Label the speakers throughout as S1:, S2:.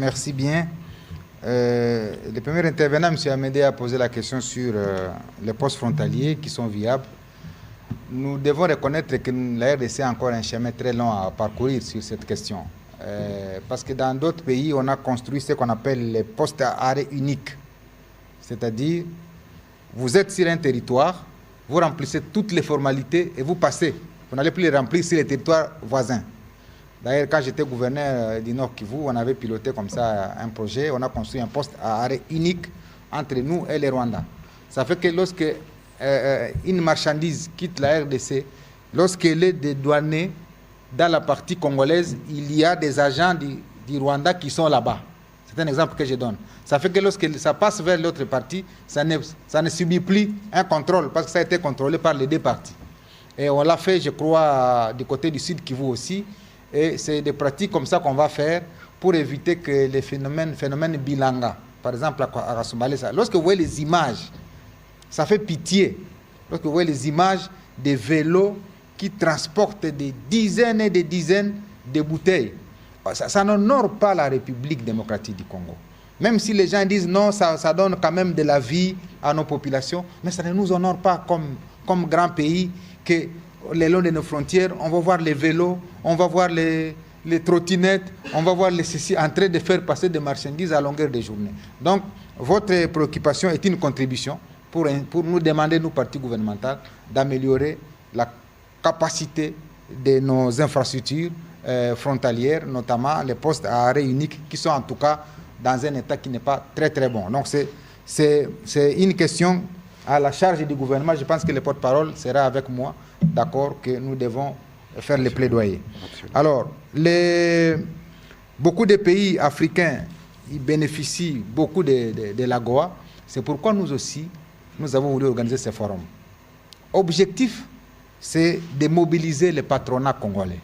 S1: Merci bien. Le premier intervenant, M. Amédée, a posé la question sur les postes frontaliers qui sont viables. Nous devons reconnaître que la RDC a encore un chemin très long à parcourir sur cette question. Parce que dans d'autres pays, on a construit ce qu'on appelle les postes à arrêt unique. C'est-à-dire, vous êtes sur un territoire, vous remplissez toutes les formalités et vous passez. Vous n'allez plus les remplir sur les territoires voisins. D'ailleurs, quand j'étais gouverneur du Nord Kivu, on avait piloté comme ça un projet, on a construit un poste à arrêt unique entre nous et les Rwandais. Ça fait que lorsque une marchandise quitte la RDC, lorsqu'elle est dédouanée dans la partie congolaise, il y a des agents du Rwanda qui sont là-bas. C'est un exemple que je donne. Ça fait que lorsque ça passe vers l'autre partie, ça ne subit plus un contrôle parce que ça a été contrôlé par les deux parties. Et on l'a fait, je crois, du côté du Sud Kivu aussi. Et c'est des pratiques comme ça qu'on va faire pour éviter que les phénomènes bilanga, par exemple à Rasumbalesa, lorsque vous voyez les images, ça fait pitié. Lorsque vous voyez les images des vélos qui transportent des dizaines et des dizaines de bouteilles, ça n'honore pas la République démocratique du Congo. Même si les gens disent non, ça donne quand même de la vie à nos populations, mais ça ne nous honore pas comme grand pays que le long de nos frontières, on va voir les vélos, on va voir les trottinettes, on va voir les ceci en train de faire passer des marchandises à longueur de journée. Donc, votre préoccupation est une contribution pour nous demander, nous, partis gouvernementaux, d'améliorer la capacité de nos infrastructures frontalières, notamment les postes à arrêt unique, qui sont en tout cas dans un état qui n'est pas très très bon. Donc, c'est une question à la charge du gouvernement. Je pense que le porte-parole sera avec moi, d'accord, que nous devons faire le plaidoyer. Alors, beaucoup de pays africains ils bénéficient beaucoup de l'AGOA. C'est pourquoi nous aussi, nous avons voulu organiser ce forum. Objectif, c'est de mobiliser le patronat congolais.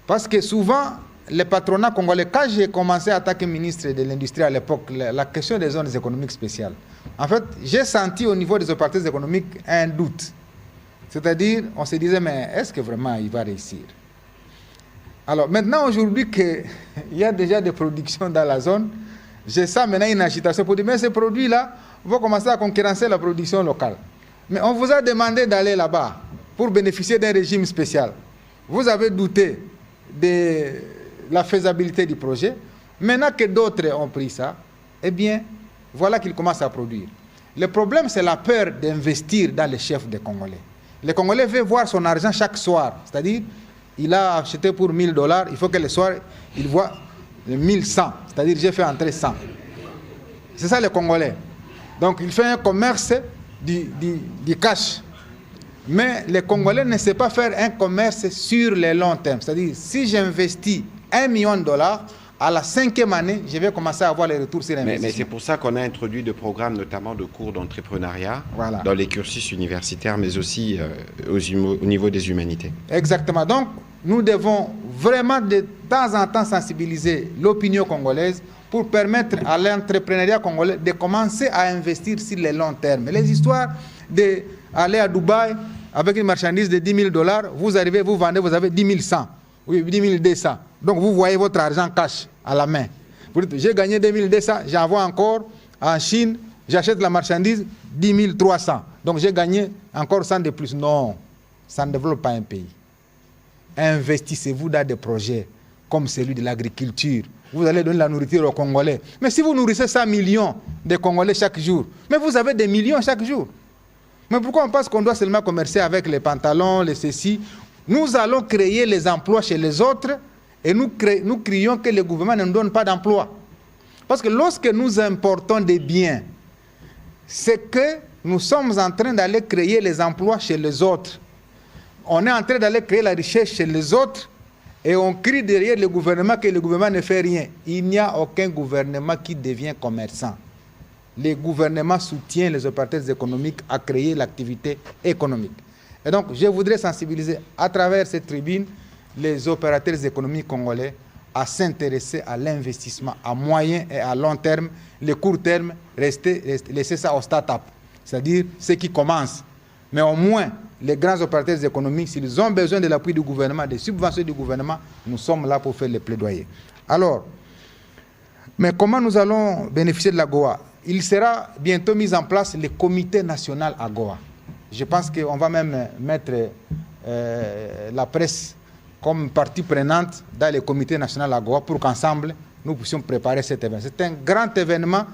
S1: Parce que souvent, le patronat congolais, quand j'ai commencé à attaquer le ministre de l'Industrie à l'époque, la question des zones économiques spéciales, en fait, j'ai senti au niveau des opérateurs économiques un doute. C'est-à-dire, on se disait, mais est-ce que vraiment il va réussir? Alors maintenant, aujourd'hui, qu'il y a déjà des productions dans la zone, j'ai ça maintenant une agitation pour dire, mais ces produits-là vont commencer à concurrencer la production locale. Mais on vous a demandé d'aller là-bas pour bénéficier d'un régime spécial. Vous avez douté de la faisabilité du projet. Maintenant que d'autres ont pris ça, eh bien, voilà qu'ils commencent à produire. Le problème, c'est la peur d'investir dans les chefs des Congolais. Le Congolais veut voir son argent chaque soir. C'est-à-dire, il a acheté pour $1000, il faut que le soir, il voit 1100. C'est-à-dire, j'ai fait entrer 100. C'est ça le Congolais. Donc, il fait un commerce du cash. Mais les Congolais ne savent pas faire un commerce sur le long terme. C'est-à-dire, si j'investis $1 million, à la 5e année, je vais commencer à avoir les retours sur l'investissement.
S2: Mais c'est pour ça qu'on a introduit des programmes, notamment de cours d'entrepreneuriat, voilà, dans les cursus universitaires, mais aussi au niveau des humanités.
S1: Exactement. Donc, nous devons vraiment de temps en temps sensibiliser l'opinion congolaise pour permettre à l'entrepreneuriat congolais de commencer à investir sur le long terme. Les histoires d'aller à Dubaï avec une marchandise de $10 000, vous arrivez, vous vendez, vous avez 10 100. Oui, 10 200. Donc, vous voyez votre argent cash à la main. Vous dites, j'ai gagné 2 200, j'envoie encore en Chine, j'achète la marchandise 10 300. Donc, j'ai gagné encore 100 de plus. Non, ça ne développe pas un pays. Investissez-vous dans des projets comme celui de l'agriculture. Vous allez donner la nourriture aux Congolais. Mais si vous nourrissez 100 millions de Congolais chaque jour, mais vous avez des millions chaque jour. Mais pourquoi on pense qu'on doit seulement commercer avec les pantalons, les ceci? Nous allons créer les emplois chez les autres et nous crions que le gouvernement ne nous donne pas d'emploi. Parce que lorsque nous importons des biens, c'est que nous sommes en train d'aller créer les emplois chez les autres. On est en train d'aller créer la richesse chez les autres et on crie derrière le gouvernement que le gouvernement ne fait rien. Il n'y a aucun gouvernement qui devient commerçant. Le gouvernement soutient les opérateurs économiques à créer l'activité économique. Et donc, je voudrais sensibiliser à travers cette tribune les opérateurs économiques congolais à s'intéresser à l'investissement à moyen et à long terme. Le court terme, laisser ça aux start-up, c'est-à-dire ceux qui commencent. Mais au moins, les grands opérateurs économiques, s'ils ont besoin de l'appui du gouvernement, des subventions du gouvernement, nous sommes là pour faire les plaidoyers. Alors, Mais comment nous allons bénéficier de l'AGOA? Il sera bientôt mis en place le comité national AGOA. Je pense qu'on va même mettre la presse comme partie prenante dans le comité national AGOA pour qu'ensemble, nous puissions préparer cet événement. C'est un grand événement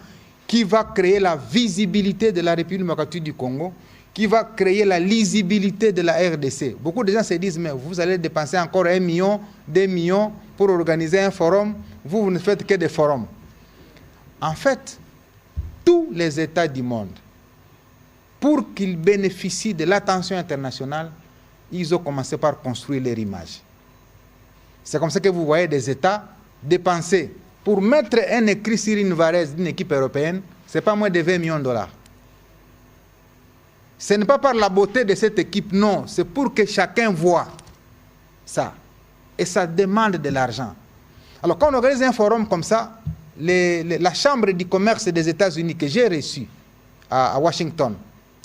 S1: qui va créer la visibilité de la République démocratique du Congo, qui va créer la lisibilité de la RDC. Beaucoup de gens se disent, mais vous allez dépenser encore 1 million, 2 millions pour organiser un forum, vous ne faites que des forums. En fait, tous les États du monde, pour qu'ils bénéficient de l'attention internationale, ils ont commencé par construire leur image. C'est comme ça que vous voyez des États dépenser pour mettre un écrit sur une varèse d'une équipe européenne, ce n'est pas moins de 20 millions de dollars. Ce n'est pas par la beauté de cette équipe, non, c'est pour que chacun voit ça. Et ça demande de l'argent. Alors quand on organise un forum comme ça, la Chambre du commerce des États-Unis que j'ai reçue à Washington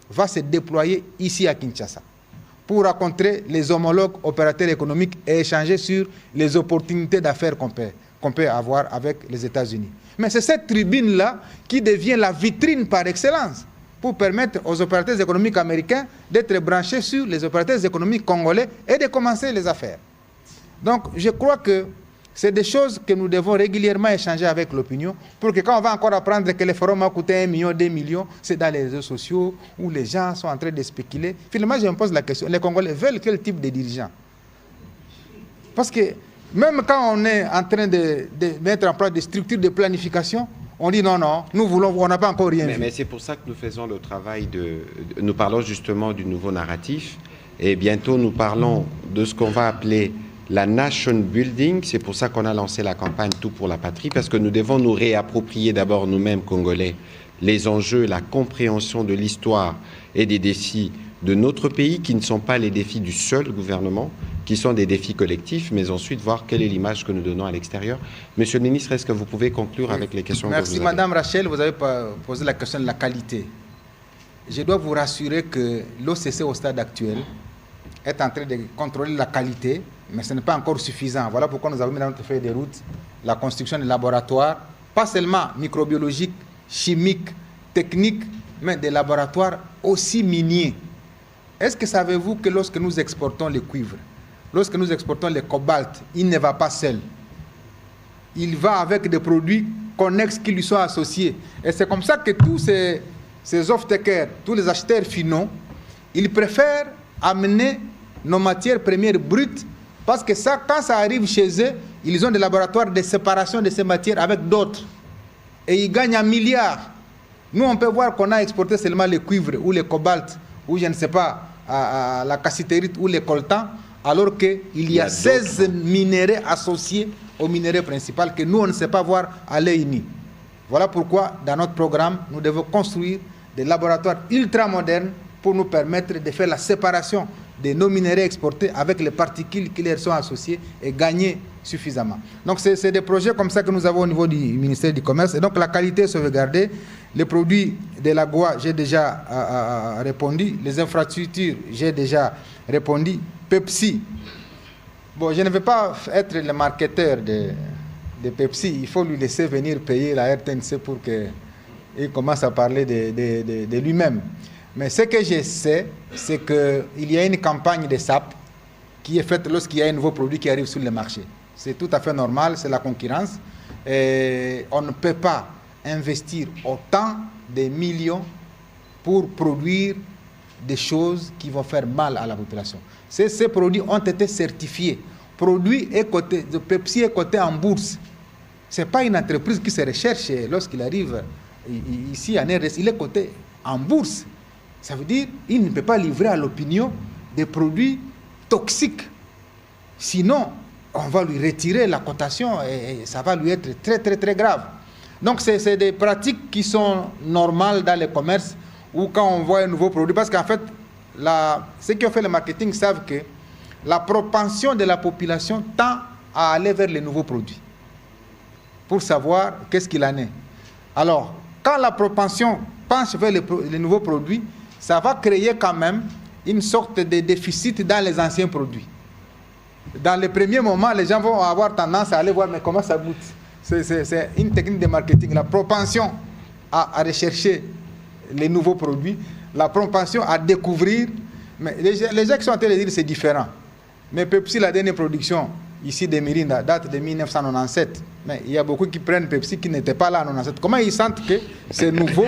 S1: va se déployer ici à Kinshasa pour rencontrer les homologues opérateurs économiques et échanger sur les opportunités d'affaires qu'on peut avoir avec les États-Unis. Mais c'est cette tribune-là qui devient la vitrine par excellence pour permettre aux opérateurs économiques américains d'être branchés sur les opérateurs économiques congolais et de commencer les affaires. Donc, je crois que c'est des choses que nous devons régulièrement échanger avec l'opinion pour que quand on va encore apprendre que les forums ont coûté 1 million, 2 millions, c'est dans les réseaux sociaux où les gens sont en train de spéculer. Finalement, je me pose la question, les Congolais veulent quel type de dirigeants? Parce que même quand on est en train de mettre en place des structures de planification, on dit non, non, nous voulons, on n'a pas encore rien vu.
S2: Mais c'est pour ça que nous faisons le travail nous parlons justement du nouveau narratif et bientôt nous parlons de ce qu'on va appeler la nation building. C'est pour ça qu'on a lancé la campagne Tout pour la patrie, parce que nous devons nous réapproprier d'abord nous-mêmes, Congolais, les enjeux, la compréhension de l'histoire et des défis de notre pays, qui ne sont pas les défis du seul gouvernement, qui sont des défis collectifs, mais ensuite voir quelle est l'image que nous donnons à l'extérieur. Monsieur le ministre, est-ce que vous pouvez conclure avec les questions que vous avez?
S1: Merci Madame Rachel, vous avez posé la question de la qualité. Je dois vous rassurer que l'OCC au stade actuel est en train de contrôler la qualité, mais ce n'est pas encore suffisant. Voilà pourquoi nous avons mis dans notre feuille de route la construction de laboratoires, pas seulement microbiologiques, chimiques, techniques, mais des laboratoires aussi miniers. Est-ce que savez-vous que lorsque nous exportons le cuivre, lorsque nous exportons le cobalt, il ne va pas seul. Il va avec des produits connexes qui lui sont associés. Et c'est comme ça que tous ces off-takers, tous les acheteurs finaux, ils préfèrent amener nos matières premières brutes parce que ça, quand ça arrive chez eux, ils ont des laboratoires de séparation de ces matières avec d'autres. Et ils gagnent 1 milliard. Nous, on peut voir qu'on a exporté seulement le cuivre ou le cobalt ou je ne sais pas, la cassitérite ou le coltan, alors qu'il y a 16 minéraux associés au minerai principal que nous, on ne sait pas voir à l'œil nu. Voilà pourquoi, dans notre programme, nous devons construire des laboratoires ultramodernes pour nous permettre de faire la séparation de nos minéraux exportés avec les particules qui leur sont associées et gagner suffisamment. Donc, c'est des projets comme ça que nous avons au niveau du ministère du Commerce. Et donc, la qualité est sauvegardée. Les produits de l'AGOA, j'ai déjà répondu. Les infrastructures, j'ai déjà répondu. Pepsi. Bon, je ne vais pas être le marketeur de Pepsi. Il faut lui laisser venir payer la RTNC pour qu'il commence à parler de lui-même. Mais ce que je sais, c'est qu'il y a une campagne de SAP qui est faite lorsqu'il y a un nouveau produit qui arrive sur le marché. C'est tout à fait normal, c'est la concurrence. Et on ne peut pas investir autant de millions pour produire des choses qui vont faire mal à la population. Ces produits ont été certifiés. Pepsi est coté en bourse. Ce n'est pas une entreprise qui se recherche lorsqu'il arrive ici en RS. Il est coté en bourse. Ça veut dire qu'il ne peut pas livrer à l'opinion des produits toxiques. Sinon, on va lui retirer la cotation et ça va lui être très, très, très grave. Donc, c'est des pratiques qui sont normales dans le commerce ou quand on voit un nouveau produit. Parce qu'en fait, ceux qui ont fait le marketing savent que la propension de la population tend à aller vers les nouveaux produits pour savoir qu'est-ce qu'il en est. Alors, quand la propension penche vers les nouveaux produits, ça va créer quand même une sorte de déficit dans les anciens produits. Dans les premiers moments, les gens vont avoir tendance à aller voir mais comment ça goûte. C'est une technique de marketing. La propension à rechercher les nouveaux produits, la propension à découvrir. Mais les gens qui sont en train de dire que c'est différent. Mais Pepsi, la dernière production ici de Mirinda, date de 1997. Mais il y a beaucoup qui prennent Pepsi qui n'étaient pas là en 1997. Comment ils sentent que c'est nouveau?